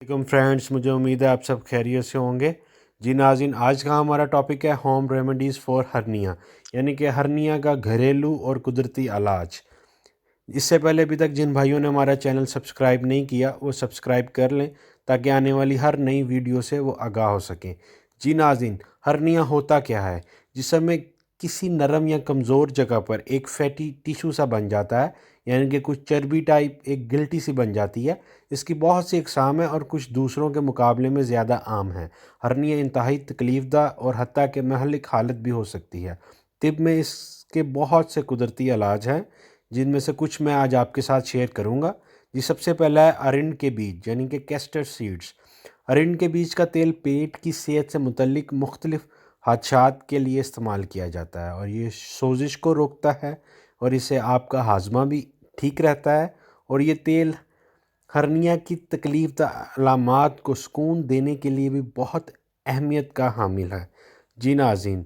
वालेकुम फ्रेंड्स, मुझे उम्मीद है आप सब खैरियत से होंगे। जी नाज़रीन, आज का हमारा टॉपिक है होम रेमेडीज़ फॉर हर्निया, यानी कि हर्निया का घरेलू और कुदरती इलाज। इससे पहले अभी तक जिन भाइयों ने हमारा चैनल सब्सक्राइब नहीं किया वो सब्सक्राइब कर लें ताकि आने वाली हर नई वीडियो से वो आगाह हो सकें। जी नाज़रीन, हर्निया होता क्या है? जिसमें किसी नरम या कमज़ोर जगह पर एक फैटी टिश्यू सा बन जाता है, यानी कि कुछ चर्बी टाइप एक गिल्टी सी बन जाती है। इसकी बहुत सी अक़साम है और कुछ दूसरों के मुकाबले में ज़्यादा आम है। हर्निया इंतहाई तकलीफ़दा और हत्ता के महलिक हालत भी हो सकती है। तिब में इसके बहुत से कुदरती इलाज हैं, जिनमें से कुछ मैं आज आपके साथ शेयर करूंगा। जी, सबसे पहला है अरिंड के बीज, यानी कि कैस्टर सीड्स। अरिंड के बीज का तेल पेट की सेहत से मुतल्लिक मुख्तलिफ हादसात के लिए इस्तेमाल किया जाता है और ये सोजिश को रोकता है और इससे आपका हाजमा भी ठीक रहता है। और ये तेल हर्निया की तकलीफ अलामात को सुकून देने के लिए भी बहुत अहमियत का हामिल है। जी नाज़रीन,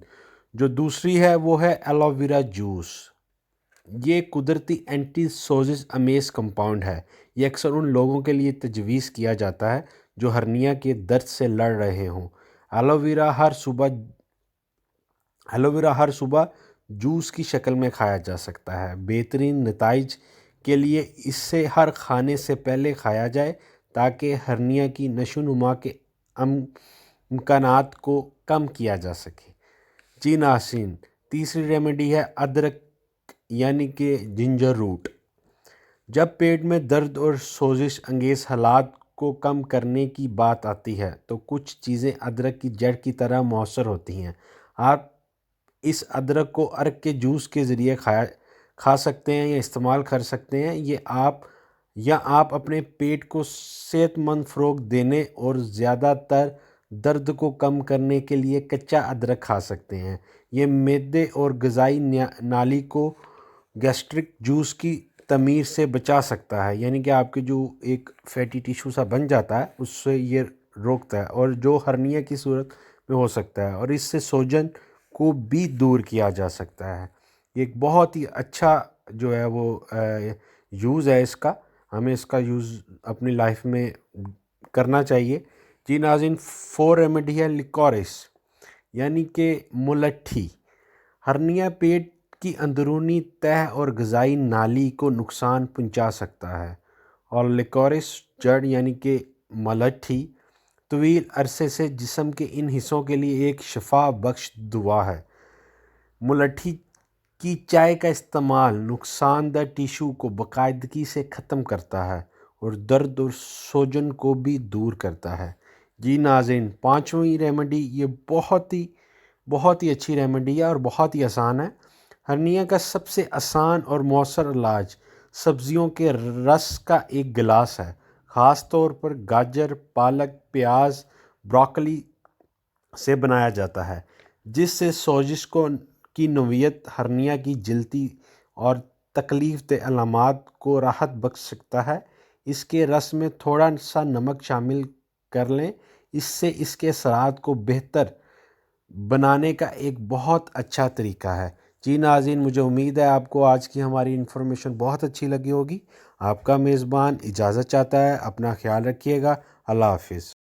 जो दूसरी है वो है एलोवेरा जूस। ये कुदरती एंटी सोजिस अमेज कंपाउंड है। ये अक्सर उन लोगों के लिए तजवीज़ किया जाता है जो हर्निया के दर्द से लड़ रहे हों। एलोवेरा हर सुबह एलोवेरा हर सुबह जूस की शक्ल में खाया जा सकता है। बेहतरीन नताइज के लिए इससे हर खाने से पहले खाया जाए ताकि हर्निया की नशोनुमा के इम्कानात को कम किया जा सके। जी नाज़रीन, तीसरी रेमेडी है अदरक, यानी कि जिंजर रूट। जब पेट में दर्द और सोजिश अंगेज़ हालात को कम करने की बात आती है तो कुछ चीज़ें अदरक की जड़ की तरह मौसर होती हैं। आप इस अदरक को अर्क के जूस के ज़रिए खा सकते हैं या इस्तेमाल कर सकते हैं। आप अपने पेट को सेहतमंद फ़रोग़ देने और ज़्यादातर दर्द को कम करने के लिए कच्चा अदरक खा सकते हैं। ये मैदे और ग़िज़ाई नाली को गैस्ट्रिक जूस की तमीर से बचा सकता है, यानी कि आपके जो एक फैटी टिश्यू सा बन जाता है उससे ये रोकता है और जो हर्निया की सूरत में हो सकता है, और इससे सोजन को भी दूर किया जा सकता है। एक बहुत ही अच्छा जो है वो यूज़ है इसका। हमें इसका यूज़ अपनी लाइफ में करना चाहिए। जी नाज़रीन, फोर रेमेडी है लिकोरिस, यानी कि मुलट्ठी। हर्निया पेट की अंदरूनी तह और ग़िज़ाई नाली को नुकसान पहुंचा सकता है और लिकोरिस जड़, यानी कि मुलट्ठी, तवील अरसे से जिस्म के इन हिस्सों के लिए एक शफा बख्श दुआ है। मुलट्ठी की चाय का इस्तेमाल नुकसानदा टिश्यू को बाकायदगी से ख़त्म करता है और दर्द और सोजन को भी दूर करता है। जी नाज़रीन, पांचवी रेमेडी ये बहुत ही अच्छी रेमेडी है और बहुत ही आसान है। हर्निया का सबसे आसान और मौसर इलाज सब्जियों के रस का एक गिलास है, ख़ास तौर पर गाजर, पालक, प्याज, ब्रोकली से बनाया जाता है, जिससे सोजिश की नोयत, हर्निया की जल्दी और तकलीफ अलामात को राहत बख्श सकता है। इसके रस में थोड़ा सा नमक शामिल कर लें, इससे इसके असरात को बेहतर बनाने का एक बहुत अच्छा तरीका है। जी नाज़रीन, मुझे उम्मीद है आपको आज की हमारी इन्फॉर्मेशन बहुत अच्छी लगी होगी। आपका मेज़बान इजाज़त चाहता है। अपना ख्याल रखिएगा। अल्लाह हाफिज़।